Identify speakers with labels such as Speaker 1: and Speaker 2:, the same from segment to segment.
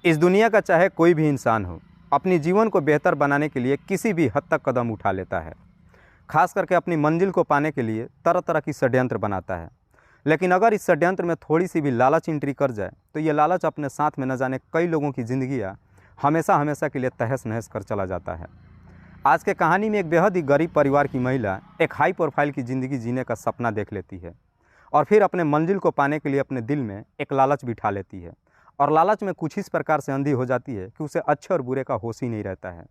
Speaker 1: इस दुनिया का चाहे कोई भी इंसान हो, अपनी जीवन को बेहतर बनाने के लिए किसी भी हद तक कदम उठा लेता है। खास करके अपनी मंजिल को पाने के लिए तरह तरह की षड्यंत्र बनाता है। लेकिन अगर इस षड्यंत्र में थोड़ी सी भी लालच एंट्री कर जाए तो ये लालच अपने साथ में न जाने कई लोगों की ज़िंदगियाँ हमेशा हमेशा के लिए तहस नहस कर चला जाता है। आज के कहानी में एक बेहद ही गरीब परिवार की महिला एक हाई प्रोफाइल की ज़िंदगी जीने का सपना देख लेती है और फिर अपने मंजिल को पाने के लिए अपने दिल में एक लालच बिठा लेती है और लालच में कुछ इस प्रकार से अंधी हो जाती है कि उसे अच्छे और बुरे का होश ही नहीं रहता है।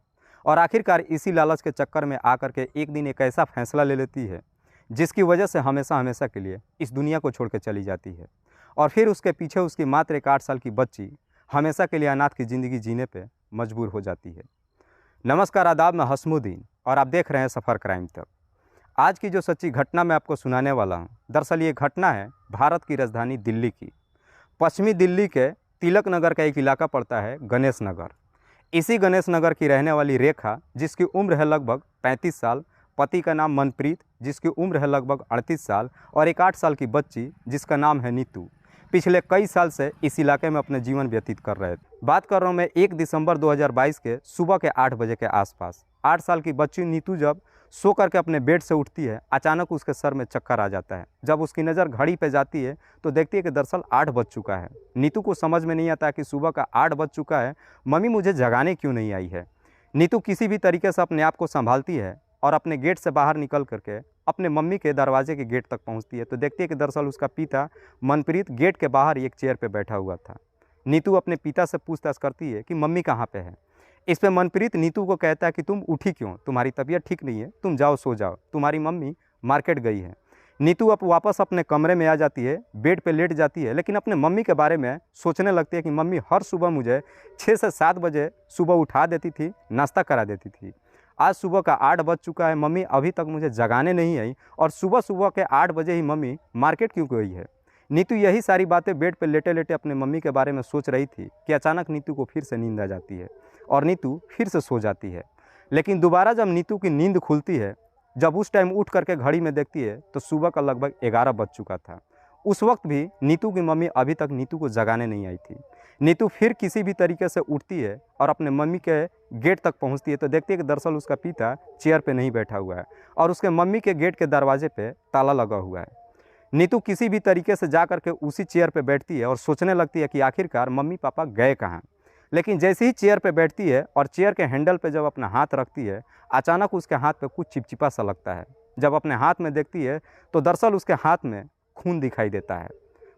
Speaker 1: और आखिरकार इसी लालच के चक्कर में आकर के एक दिन एक ऐसा फैसला ले लेती है जिसकी वजह से हमेशा हमेशा के लिए इस दुनिया को छोड़ के चली जाती है। और फिर उसके पीछे उसकी मात्र एक 8 साल की बच्ची हमेशा के लिए अनाथ की ज़िंदगी जीने पर मजबूर हो जाती है। नमस्कार, आदाब, मैं हसमुद्दीन और आप देख रहे हैं सफ़र क्राइम तक। आज की जो सच्ची घटना मैं आपको सुनाने वाला हूं, दरअसल ये घटना है भारत की राजधानी दिल्ली की। पश्चिमी दिल्ली के तिलक नगर का एक इलाका पड़ता है गणेश नगर। इसी गणेश नगर की रहने वाली रेखा, जिसकी उम्र है लगभग 35 साल, पति का नाम मनप्रीत जिसकी उम्र है लगभग 38 साल और एक 8 साल की बच्ची जिसका नाम है नीतू, पिछले कई साल से इस इलाके में अपने जीवन व्यतीत कर रहे थे। बात कर रहा हूँ मैं 1 दिसंबर 2022 के सुबह के 8 बजे के आसपास। 8 साल की बच्ची नीतू जब सो करके अपने बेड से उठती है, अचानक उसके सर में चक्कर आ जाता है। जब उसकी नज़र घड़ी पे जाती है तो देखती है कि दरअसल 8 बज चुका है। नीतू को समझ में नहीं आता कि सुबह का 8 बज चुका है, मम्मी मुझे जगाने क्यों नहीं आई है। नीतू किसी भी तरीके से अपने आप को संभालती है और अपने गेट से बाहर निकल करके अपने मम्मी के दरवाजे के गेट तक पहुंचती है तो देखती है कि दरअसल उसका पिता मनप्रीत गेट के बाहर एक चेयर पे बैठा हुआ था। नीतू अपने पिता से पूछताछ करती है कि मम्मी कहाँ पे है। इस पे मनप्रीत नीतू को कहता है कि तुम उठी क्यों, तुम्हारी तबीयत ठीक नहीं है, तुम जाओ सो जाओ, तुम्हारी मम्मी मार्केट गई है। नीतू अब वापस अपने कमरे में आ जाती है, बेड पे लेट जाती है, लेकिन अपने मम्मी के बारे में सोचने लगती है कि मम्मी हर सुबह मुझे 6 से 7 बजे सुबह उठा देती थी, नाश्ता करा देती थी। आज सुबह का 8 बज चुका है, मम्मी अभी तक मुझे जगाने नहीं आई और सुबह सुबह के 8 बजे ही मम्मी मार्केट क्यों गई है। नीतू यही सारी बातें बेड पर लेटे लेटे अपने मम्मी के बारे में सोच रही थी कि अचानक नीतू को फिर से नींद आ जाती है और नीतू फिर से सो जाती है। लेकिन दोबारा जब नीतू की नींद खुलती है, जब उस टाइम उठ करके घड़ी में देखती है तो सुबह का लगभग 11 बज चुका था। उस वक्त भी नीतू की मम्मी अभी तक नीतू को जगाने नहीं आई थी। नीतू फिर किसी भी तरीके से उठती है और अपने मम्मी के गेट तक पहुंचती है तो देखती है कि दरअसल उसका पिता चेयर पे नहीं बैठा हुआ है और उसके मम्मी के गेट के दरवाजे पे ताला लगा हुआ है। नीतू किसी भी तरीके से जा करके उसी चेयर पे बैठती है और सोचने लगती है कि आखिरकार मम्मी पापा गए कहाँ। लेकिन जैसे ही चेयर पे बैठती है और चेयर के हैंडल पे जब अपना हाथ रखती है, अचानक उसके हाथ पे कुछ चिपचिपा सा लगता है। जब अपने हाथ में देखती है तो दरअसल उसके हाथ में खून दिखाई देता है।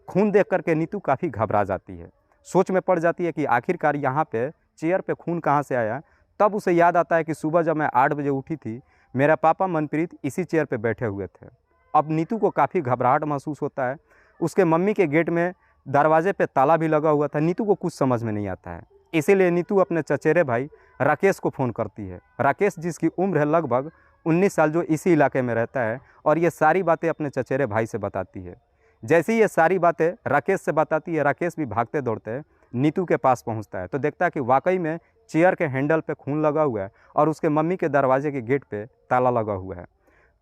Speaker 1: खून देख करके नीतू काफ़ी घबरा जाती है, सोच में पड़ जाती है कि आखिरकार यहाँ पे चेयर पे खून कहाँ से आया। तब उसे याद आता है कि सुबह जब मैं 8 बजे उठी थी, मेरा पापा मनप्रीत इसी चेयर पे बैठे हुए थे। अब नीतू को काफ़ी घबराहट महसूस होता है। उसके मम्मी के गेट में दरवाजे पे ताला भी लगा हुआ था। नीतू को कुछ समझ में नहीं आता है, इसीलिए नीतू अपने चचेरे भाई राकेश को फ़ोन करती है। राकेश जिसकी उम्र है लगभग 19 साल, जो इसी इलाके में रहता है, और ये सारी बातें अपने चचेरे भाई से बताती है। जैसे ही ये सारी बातें राकेश से बताती है, राकेश भी भागते दौड़ते नीतू के पास पहुंचता है तो देखता है कि वाकई में चेयर के हैंडल पे खून लगा हुआ है और उसके मम्मी के दरवाजे के गेट पे ताला लगा हुआ है।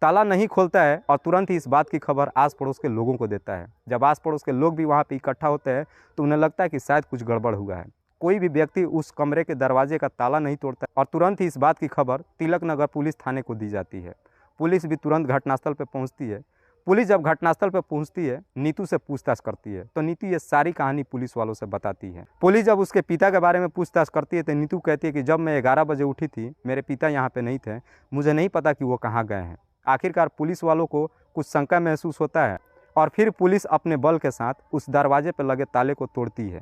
Speaker 1: ताला नहीं खोलता है और तुरंत ही इस बात की खबर आस पड़ोस के लोगों को देता है। जब आस पड़ोस के लोग भी वहाँ पे इकट्ठा होते हैं तो उन्हें लगता है कि शायद कुछ गड़बड़ हुआ है। कोई भी व्यक्ति उस कमरे के दरवाजे का ताला नहीं तोड़ता और तुरंत ही इस बात की खबर तिलक नगर पुलिस थाने को दी जाती है। पुलिस भी तुरंत घटनास्थल पर पहुँचती है। पुलिस जब घटनास्थल पर पहुंचती है, नीतू से पूछताछ करती है तो नीतू ये सारी कहानी पुलिस वालों से बताती है। पुलिस जब उसके पिता के बारे में पूछताछ करती है तो नीतू कहती है कि जब मैं 11 बजे उठी थी, मेरे पिता यहाँ पे नहीं थे, मुझे नहीं पता कि वो कहाँ गए हैं। आखिरकार पुलिस वालों को कुछ शंका महसूस होता है और फिर पुलिस अपने बल के साथ उस दरवाजे पर लगे ताले को तोड़ती है।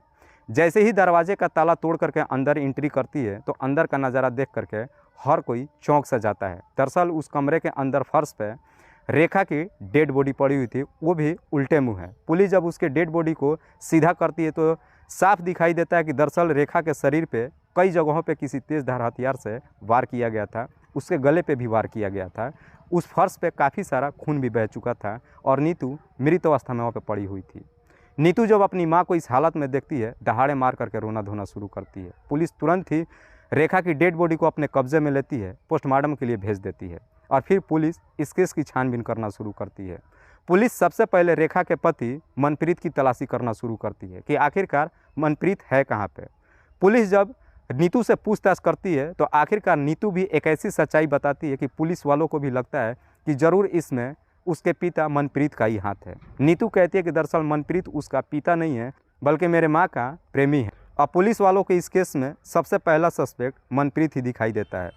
Speaker 1: जैसे ही दरवाजे का ताला तोड़ करके अंदर एंट्री करती है तो अंदर का नज़ारा देख करके हर कोई चौंक सा जाता है। दरअसल उस कमरे के अंदर फर्श पे रेखा की डेड बॉडी पड़ी हुई थी, वो भी उल्टे मुंह है। पुलिस जब उसके डेड बॉडी को सीधा करती है तो साफ दिखाई देता है कि दरअसल रेखा के शरीर पे कई जगहों पे किसी तेज़ धार हथियार से वार किया गया था, उसके गले पे भी वार किया गया था। उस फर्श पे काफ़ी सारा खून भी बह चुका था और नीतू मृत अवस्था में वहाँ पे पड़ी हुई थी। नीतू जब अपनी माँ को इस हालत में देखती है, दहाड़े मार करके रोना धोना शुरू करती है। पुलिस तुरंत ही रेखा की डेड बॉडी को अपने कब्जे में लेती है, पोस्टमार्टम के लिए भेज देती है और फिर पुलिस इस केस की छानबीन करना शुरू करती है। पुलिस सबसे पहले रेखा के पति मनप्रीत की तलाशी करना शुरू करती है कि आखिरकार मनप्रीत है कहाँ पे। पुलिस जब नीतू से पूछताछ करती है तो आखिरकार नीतू भी एक ऐसी सच्चाई बताती है कि पुलिस वालों को भी लगता है कि ज़रूर इसमें उसके पिता मनप्रीत का ही हाथ है। नीतू कहती है कि दरअसल मनप्रीत उसका पिता नहीं है बल्कि मेरे माँ का प्रेमी है। अब पुलिस वालों के इस केस में सबसे पहला सस्पेक्ट मनप्रीत ही दिखाई देता है।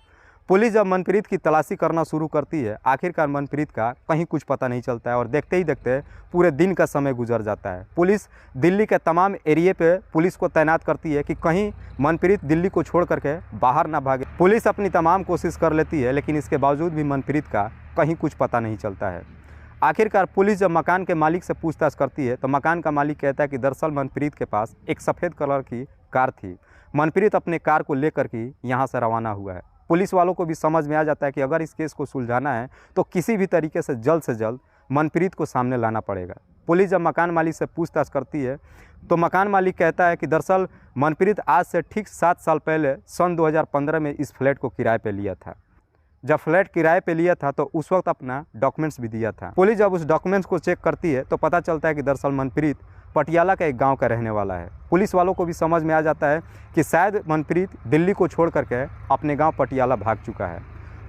Speaker 1: पुलिस जब मनप्रीत की तलाशी करना शुरू करती है, आखिरकार मनप्रीत का कहीं कुछ पता नहीं चलता है और देखते ही देखते पूरे दिन का समय गुजर जाता है। पुलिस दिल्ली के तमाम एरिए पे पुलिस को तैनात करती है कि कहीं मनप्रीत दिल्ली को छोड़ करके बाहर ना भागे। पुलिस अपनी तमाम कोशिश कर लेती है, लेकिन इसके बावजूद भी मनप्रीत का कहीं कुछ पता नहीं चलता है। आखिरकार पुलिस जब मकान के मालिक से पूछताछ करती है तो मकान का मालिक कहता है कि दरअसल मनप्रीत के पास एक सफ़ेद कलर की कार थी। मनप्रीत अपने कार को लेकर के यहाँ से रवाना हुआ है। पुलिस वालों को भी समझ में आ जाता है कि अगर इस केस को सुलझाना है तो किसी भी तरीके से जल्द मनप्रीत को सामने लाना पड़ेगा। पुलिस जब मकान मालिक से पूछताछ करती है तो मकान मालिक कहता है कि दरअसल मनप्रीत आज से ठीक 7 साल पहले सन 2015 में इस फ्लैट को किराए पे लिया था। जब फ्लैट किराए पे लिया था तो उस वक्त अपना डॉक्यूमेंट्स भी दिया था। पुलिस जब उस डॉक्यूमेंट्स को चेक करती है तो पता चलता है कि दरअसल मनप्रीत पटियाला का एक गांव का रहने वाला है। पुलिस वालों को भी समझ में आ जाता है कि शायद मनप्रीत दिल्ली को छोड़ करके अपने गांव पटियाला भाग चुका है।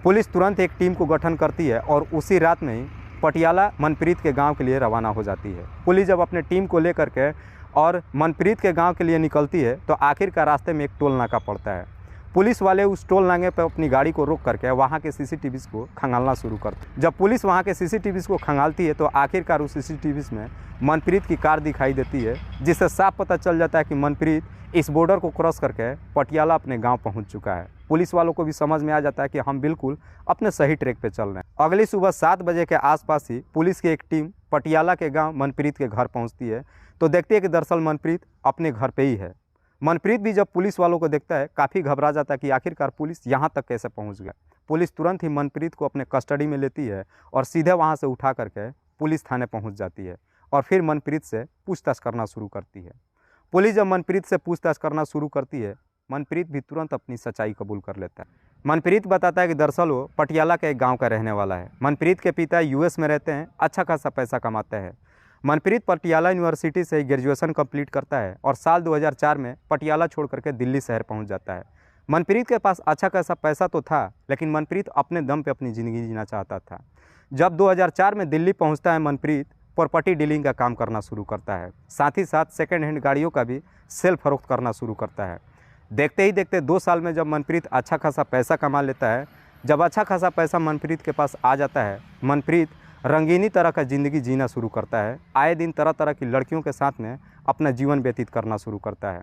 Speaker 1: पुलिस तुरंत एक टीम को गठन करती है और उसी रात में ही पटियाला मनप्रीत के गांव के लिए रवाना हो जाती है। पुलिस जब अपने टीम को लेकर के और मनप्रीत के गांव के लिए निकलती है तो आखिरकार रास्ते में एक टोल नाका पड़ता है। पुलिस वाले उस टोल नाके पर अपनी गाड़ी को रोक करके वहाँ के सीसीटीवीज को खंगालना शुरू करते। जब पुलिस वहाँ के सीसीटीवीज को खंगालती है तो आखिरकार उस सीसीटीवीज में मनप्रीत की कार दिखाई देती है, जिससे साफ पता चल जाता है कि मनप्रीत इस बॉर्डर को क्रॉस करके पटियाला अपने गांव पहुंच चुका है। पुलिस वालों को भी समझ में आ जाता है कि हम बिल्कुल अपने सही ट्रैक पे चल रहे हैं। अगली सुबह 7 बजे के आसपास ही पुलिस की एक टीम पटियाला के गाँव मनप्रीत के घर पहुँचती है तो देखती है कि दरअसल मनप्रीत अपने घर पर ही है। मनप्रीत भी जब पुलिस वालों को देखता है काफ़ी घबरा जाता है कि आखिरकार पुलिस यहाँ तक कैसे पहुँच गया। पुलिस तुरंत ही मनप्रीत को अपने कस्टडी में लेती है और सीधे वहाँ से उठा करके पुलिस थाने पहुँच जाती है और फिर मनप्रीत से पूछताछ करना शुरू करती है। पुलिस जब मनप्रीत से पूछताछ करना शुरू करती है, मनप्रीत भी तुरंत अपनी सच्चाई कबूल कर लेता है। मनप्रीत बताता है कि दरअसल वो पटियाला के एक गाँव का रहने वाला है। मनप्रीत के पिता यूएस में रहते हैं, अच्छा खासा पैसा कमाते हैं। मनप्रीत पटियाला यूनिवर्सिटी से ग्रेजुएशन कंप्लीट करता है और साल 2004 में पटियाला छोड़ करके दिल्ली शहर पहुंच जाता है। मनप्रीत के पास अच्छा खासा पैसा तो था, लेकिन मनप्रीत अपने दम पे अपनी ज़िंदगी जीना चाहता था। जब 2004 में दिल्ली पहुंचता है, मनप्रीत प्रॉपर्टी डीलिंग का काम करना शुरू करता है। साथ ही साथ सेकेंड हैंड गाड़ियों का भी सेल फरोख्त करना शुरू करता है। देखते ही देखते 2 साल में जब मनप्रीत अच्छा खासा पैसा कमा लेता है, जब अच्छा खासा पैसा मनप्रीत के पास आ जाता है, मनप्रीत रंगीनी तरह का ज़िंदगी जीना शुरू करता है। आए दिन तरह तरह की लड़कियों के साथ में अपना जीवन व्यतीत करना शुरू करता है।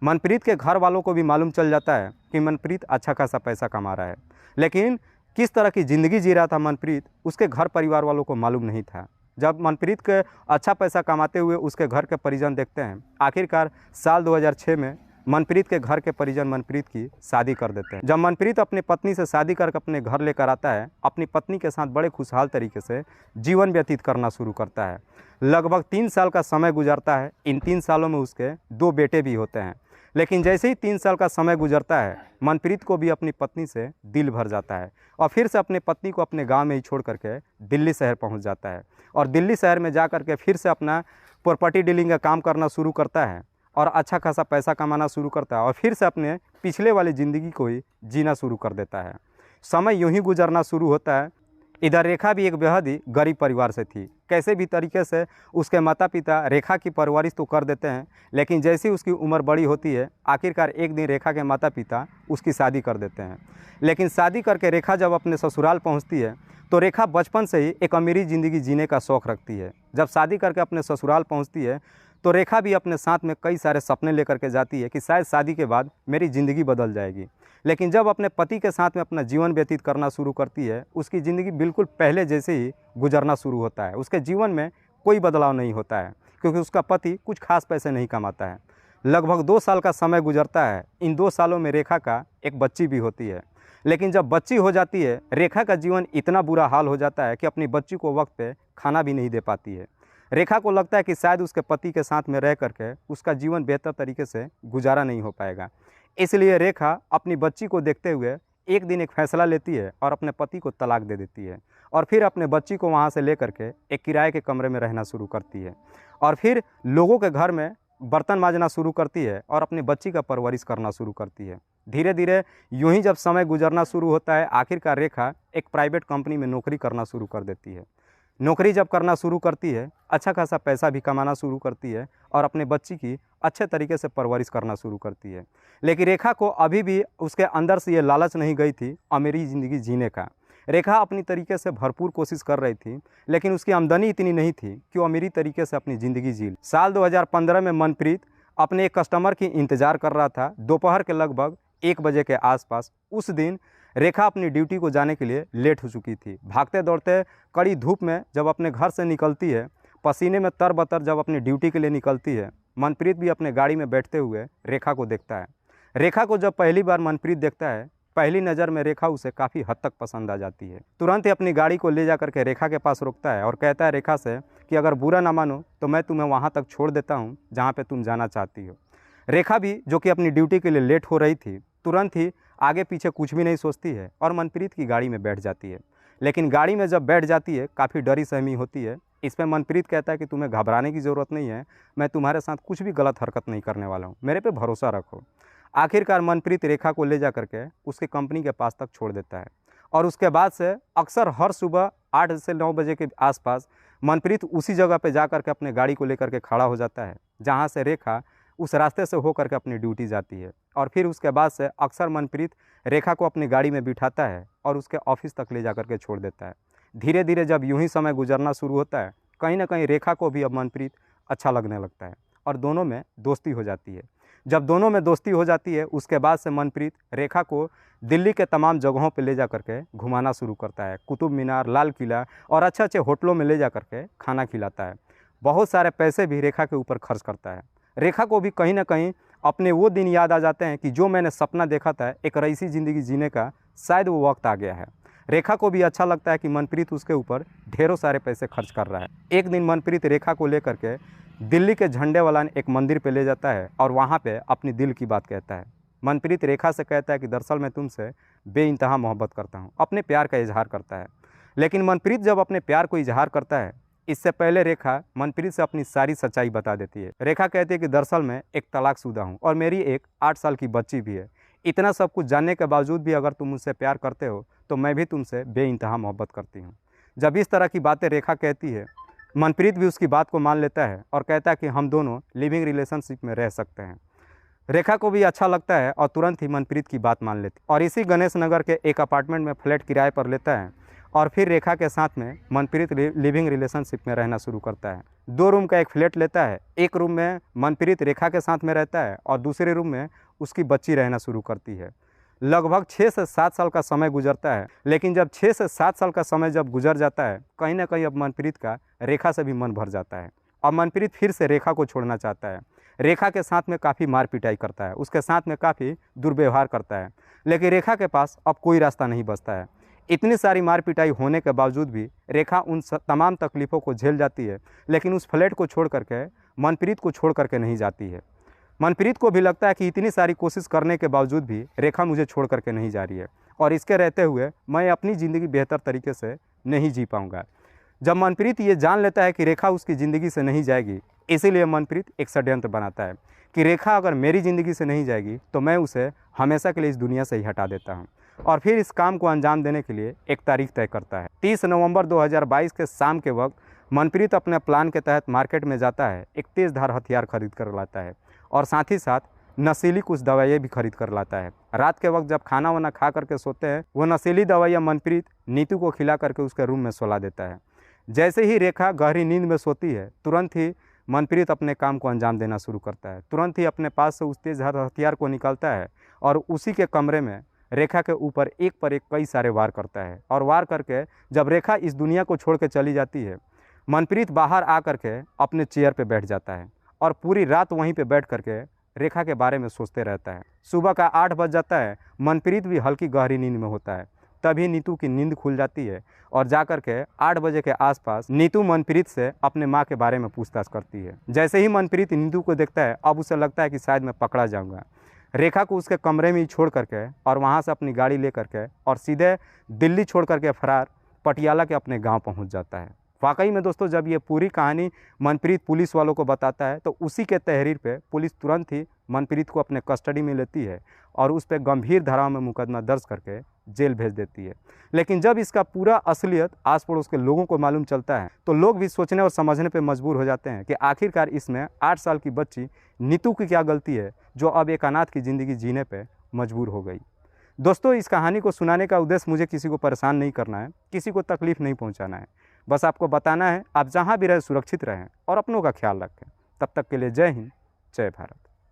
Speaker 1: मनप्रीत के घर वालों को भी मालूम चल जाता है कि मनप्रीत अच्छा खासा पैसा कमा रहा है, लेकिन किस तरह की ज़िंदगी जी रहा था मनप्रीत, उसके घर परिवार वालों को मालूम नहीं था। जब मनप्रीत के अच्छा पैसा कमाते हुए उसके घर के परिजन देखते हैं, आखिरकार साल 2006 में मनप्रीत के घर के परिजन मनप्रीत की शादी कर देते हैं। जब मनप्रीत अपनी पत्नी से शादी करके अपने घर लेकर आता है, अपनी पत्नी के साथ बड़े खुशहाल तरीके से जीवन व्यतीत करना शुरू करता है। लगभग 3 साल का समय गुजरता है। इन 3 सालों में उसके 2 बेटे भी होते हैं, लेकिन जैसे ही 3 साल का समय गुजरता है, मनप्रीत को भी अपनी पत्नी से दिल भर जाता है और फिर से अपने पत्नी को अपने गाँव में ही छोड़ करके दिल्ली शहर पहुँच जाता है और दिल्ली शहर में जा करके फिर से अपना प्रॉपर्टी डीलिंग का काम करना शुरू करता है और अच्छा खासा पैसा कमाना शुरू करता है और फिर से अपने पिछले वाली ज़िंदगी को ही जीना शुरू कर देता है। समय यूं ही गुजरना शुरू होता है। इधर रेखा भी एक बेहद ही गरीब परिवार से थी। कैसे भी तरीके से उसके माता पिता रेखा की परवरिश तो कर देते हैं, लेकिन जैसी उसकी उम्र बड़ी होती है, आखिरकार एक दिन रेखा के माता पिता उसकी शादी कर देते हैं। लेकिन शादी करके रेखा जब अपने ससुराल पहुँचती है तो रेखा बचपन से ही एक अमीरी ज़िंदगी जीने का शौक़ रखती है। जब शादी करके अपने ससुराल पहुँचती है तो रेखा भी अपने साथ में कई सारे सपने लेकर के जाती है कि शायद शादी के बाद मेरी ज़िंदगी बदल जाएगी। लेकिन जब अपने पति के साथ में अपना जीवन व्यतीत करना शुरू करती है, उसकी ज़िंदगी बिल्कुल पहले जैसे ही गुजरना शुरू होता है। उसके जीवन में कोई बदलाव नहीं होता है, क्योंकि उसका पति कुछ खास पैसे नहीं कमाता है। लगभग 2 साल का समय गुजरता है। इन 2 सालों में रेखा का एक बच्ची भी होती है, लेकिन जब बच्ची हो जाती है, रेखा का जीवन इतना बुरा हाल हो जाता है कि अपनी बच्ची को वक्त पे खाना भी नहीं दे पाती है। रेखा को लगता है कि शायद उसके पति के साथ में रह करके उसका जीवन बेहतर तरीके से गुजारा नहीं हो पाएगा। इसलिए रेखा अपनी बच्ची को देखते हुए एक दिन एक फ़ैसला लेती है और अपने पति को तलाक दे देती है और फिर अपने बच्ची को वहाँ से लेकर के एक किराए के कमरे में रहना शुरू करती है और फिर लोगों के घर में बर्तन मांजना शुरू करती है और अपनी बच्ची का परवरिश करना शुरू करती है। धीरे धीरे यूं ही जब समय गुजरना शुरू होता है, आखिरकार रेखा एक प्राइवेट कंपनी में नौकरी करना शुरू कर देती है। नौकरी जब करना शुरू करती है, अच्छा खासा पैसा भी कमाना शुरू करती है और अपने बच्ची की अच्छे तरीके से परवरिश करना शुरू करती है। लेकिन रेखा को अभी भी उसके अंदर से ये लालच नहीं गई थी अमीरी ज़िंदगी जीने का। रेखा अपनी तरीके से भरपूर कोशिश कर रही थी, लेकिन उसकी आमदनी इतनी नहीं थी कि वो अमीरी तरीके से अपनी ज़िंदगी जी ले। साल 2015 में मनप्रीत अपने एक कस्टमर की इंतज़ार कर रहा था। दोपहर के लगभग 1 बजे के आसपास उस दिन रेखा अपनी ड्यूटी को जाने के लिए लेट हो चुकी थी। भागते दौड़ते कड़ी धूप में जब अपने घर से निकलती है, पसीने में तरबतर जब अपनी ड्यूटी के लिए निकलती है, मनप्रीत भी अपने गाड़ी में बैठते हुए रेखा को देखता है। रेखा को जब पहली बार मनप्रीत देखता है, पहली नज़र में रेखा उसे काफ़ी हद तक पसंद आ जाती है। तुरंत ही अपनी गाड़ी को ले जा करके रेखा के पास रोकता है और कहता है रेखा से कि अगर बुरा ना मानो तो मैं तुम्हें वहाँ तक छोड़ देता हूँ जहाँ पे तुम जाना चाहती हो। रेखा भी, जो कि अपनी ड्यूटी के लिए लेट हो रही थी, तुरंत ही आगे पीछे कुछ भी नहीं सोचती है और मनप्रीत की गाड़ी में बैठ जाती है। लेकिन गाड़ी में जब बैठ जाती है, काफ़ी डरी सहमी होती है। इस पर मनप्रीत कहता है कि तुम्हें घबराने की ज़रूरत नहीं है, मैं तुम्हारे साथ कुछ भी गलत हरकत नहीं करने वाला हूँ, मेरे पे भरोसा रखो। आखिरकार मनप्रीत रेखा को ले जा करके उसके कंपनी के पास तक छोड़ देता है और उसके बाद से अक्सर हर सुबह 8 से 9 बजे के आसपास मनप्रीत उसी जगह पे जा करके अपने गाड़ी को लेकर के खड़ा हो जाता है जहाँ से रेखा उस रास्ते से होकर के अपनी ड्यूटी जाती है। और फिर उसके बाद से अक्सर मनप्रीत रेखा को अपनी गाड़ी में बिठाता है और उसके ऑफिस तक ले जा करके छोड़ देता है। धीरे धीरे जब यूं ही समय गुजरना शुरू होता है, कहीं ना कहीं रेखा को भी अब मनप्रीत अच्छा लगने लगता है और दोनों में दोस्ती हो जाती है। जब दोनों में दोस्ती हो जाती है, उसके बाद से मनप्रीत रेखा को दिल्ली के तमाम जगहों पर ले जा करके घुमाना शुरू करता है। कुतुब मीनार, लाल किला और अच्छे अच्छे होटलों में ले जा करके खाना खिलाता है। बहुत सारे पैसे भी रेखा के ऊपर खर्च करता है। रेखा को भी कहीं ना कहीं अपने वो दिन याद आ जाते हैं कि जो मैंने सपना देखा था एक रईसी ज़िंदगी जीने का, शायद वो वक्त आ गया है। रेखा को भी अच्छा लगता है कि मनप्रीत उसके ऊपर ढेरों सारे पैसे खर्च कर रहा है। एक दिन मनप्रीत रेखा को लेकर के दिल्ली के झंडे वाला एक मंदिर पे ले जाता है और वहाँ पे अपनी दिल की बात कहता है। मनप्रीत रेखा से कहता है कि दरअसल मैं तुमसे बेइंतहा मोहब्बत करता हूँ, अपने प्यार का इजहार करता है। लेकिन मनप्रीत जब अपने प्यार को इजहार करता है, इससे पहले रेखा मनप्रीत से अपनी सारी सच्चाई बता देती है। रेखा कहती है कि दरअसल मैं एक तलाकशुदा हूँ और मेरी एक 8 साल की बच्ची भी है। इतना सब कुछ जानने के बावजूद भी अगर तुम मुझसे प्यार करते हो तो मैं भी तुमसे बेइंतहा मोहब्बत करती हूँ। जब इस तरह की बातें रेखा कहती है, मनप्रीत भी उसकी बात को मान लेता है और कहता है कि हम दोनों लिविंग रिलेशनशिप में रह सकते हैं। रेखा को भी अच्छा लगता है और तुरंत ही मनप्रीत की बात मान लेती और इसी गणेश नगर के एक अपार्टमेंट में फ्लैट किराए पर लेता है और फिर रेखा के साथ में मनप्रीत लिविंग रिलेशनशिप में रहना शुरू करता है। 2 रूम का एक फ्लैट लेता है। एक रूम में मनप्रीत रेखा के साथ में रहता है और दूसरे रूम में उसकी बच्ची रहना शुरू करती है। लगभग 6 से 7 साल का समय गुजरता है, लेकिन जब 6 से 7 साल का समय जब गुजर जाता है, कहीं ना कहीं अब मनप्रीत का रेखा से भी मन भर जाता है और मनप्रीत फिर से रेखा को छोड़ना चाहता है। रेखा के साथ में काफ़ी मार पिटाई करता है, उसके साथ में काफ़ी दुर्व्यवहार करता है, लेकिन रेखा के पास अब कोई रास्ता नहीं बचता है। इतनी सारी मार पिटाई होने के बावजूद भी रेखा उन तमाम तकलीफ़ों को झेल जाती है, लेकिन उस फ्लैट को छोड़ करके मनप्रीत को छोड़ करके नहीं जाती है। मनप्रीत को भी लगता है कि इतनी सारी कोशिश करने के बावजूद भी रेखा मुझे छोड़ करके नहीं जा रही है और इसके रहते हुए मैं अपनी ज़िंदगी बेहतर तरीके से नहीं जी पाऊँगा। जब मनप्रीत ये जान लेता है कि रेखा उसकी ज़िंदगी से नहीं जाएगी, इसीलिए मनप्रीत एक षड्यंत्र बनाता है कि रेखा अगर मेरी ज़िंदगी से नहीं जाएगी तो मैं उसे हमेशा के लिए इस दुनिया से ही हटा देता हूँ। और फिर इस काम को अंजाम देने के लिए एक तारीख तय करता है। 30 नवंबर 2022 के शाम के वक्त मनप्रीत अपने प्लान के तहत मार्केट में जाता है, एक तेज़धार हथियार खरीद कर लाता है और साथ ही साथ नशीली कुछ दवाइयाँ भी खरीद कर लाता है। रात के वक्त जब खाना वाना खा करके सोते हैं, वो नशीली दवाइयाँ मनप्रीत नीतू को खिला करके उसके रूम में सुला देता है। जैसे ही रेखा गहरी नींद में सोती है, तुरंत ही मनप्रीत अपने काम को अंजाम देना शुरू करता है। तुरंत ही अपने पास से उस तेज़धार हथियार को निकालता है और उसी के कमरे में रेखा के ऊपर एक पर एक कई सारे वार करता है और वार करके जब रेखा इस दुनिया को छोड़ के चली जाती है, मनप्रीत बाहर आ करके अपने चेयर पे बैठ जाता है और पूरी रात वहीं पे बैठ करके रेखा के बारे में सोचते रहता है। सुबह का 8 बज जाता है, मनप्रीत भी हल्की गहरी नींद में होता है। तभी नीतू की नींद खुल जाती है और जा कर के 8 बजे के आसपास नीतू मनप्रीत से अपने माँ के बारे में पूछताछ करती है। जैसे ही मनप्रीत नीतू को देखता है, अब उसे लगता है कि शायद मैं पकड़ा जाऊँगा। रेखा को उसके कमरे में ही छोड़ करके और वहाँ से अपनी गाड़ी ले करके और सीधे दिल्ली छोड़ करके फरार पटियाला के अपने गांव पहुँच जाता है। वाकई में दोस्तों जब ये पूरी कहानी मनप्रीत पुलिस वालों को बताता है तो उसी के तहरीर पे पुलिस तुरंत ही मनप्रीत को अपने कस्टडी में लेती है और उस पर गंभीर धाराओं में मुकदमा दर्ज करके जेल भेज देती है। लेकिन जब इसका पूरा असलियत आस पड़ोस के लोगों को मालूम चलता है तो लोग भी सोचने और समझने पर मजबूर हो जाते हैं कि आखिरकार इसमें 8 साल की बच्ची नीतू की क्या गलती है जो अब एक अनाथ की ज़िंदगी जीने पर मजबूर हो गई। दोस्तों इस कहानी को सुनाने का उद्देश्य मुझे किसी को परेशान नहीं करना है, किसी को तकलीफ़ नहीं पहुंचाना है। बस आपको बताना है आप जहां भी रहें सुरक्षित रहें और अपनों का ख्याल रखें। तब तक के लिए जय हिंद, जय भारत।